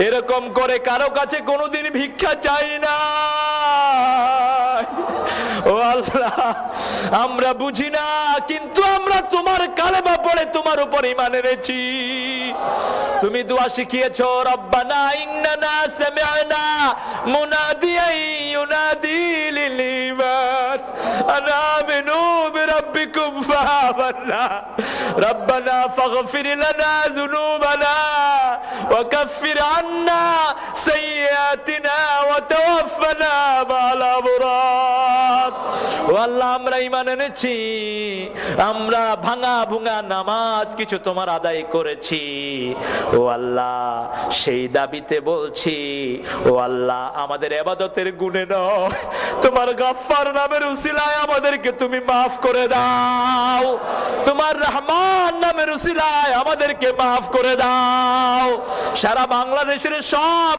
এরকম করে কারো কাছে কোনোদিন ভিক্ষা চাই না। ও আল্লাহ, আমরা বুঝি না, কিন্তু আমরা তোমার কালেমা পড়ে তোমার উপর ঈমান এনেছি। তুমি দোয়া শিখিয়েছো, রব্বানা ইন্নানা সামি'না মুনাদিয়ান ইউনাদি লিল ঈমান আন আমিনু বিরাব্বিকুম ফাআমান্না রব্বানা ফাগফির লানা যুনুবানা ওয়া কাফির আন্না সাইয়্যাতিনা ওয়া তাওয়াফফানা মা'আল আবরার। ও আল্লাহ, আমরা ঈমান এনেছি, আমরা ভাঙা ভুঙা নামাজ কিছু তোমার আদায় করেছি। ও আল্লাহ, সেই দাবিতে বলছি, ও আল্লাহ, আমাদের ইবাদতের গুণে নয়, তোমার গাফফার নামের উসিলায় আমাদেরকে তুমি মাফ করে দাও। তোমার রহমান নামের উসিলায় আমাদেরকে মাফ করে দাও। সারা বাংলাদেশের সব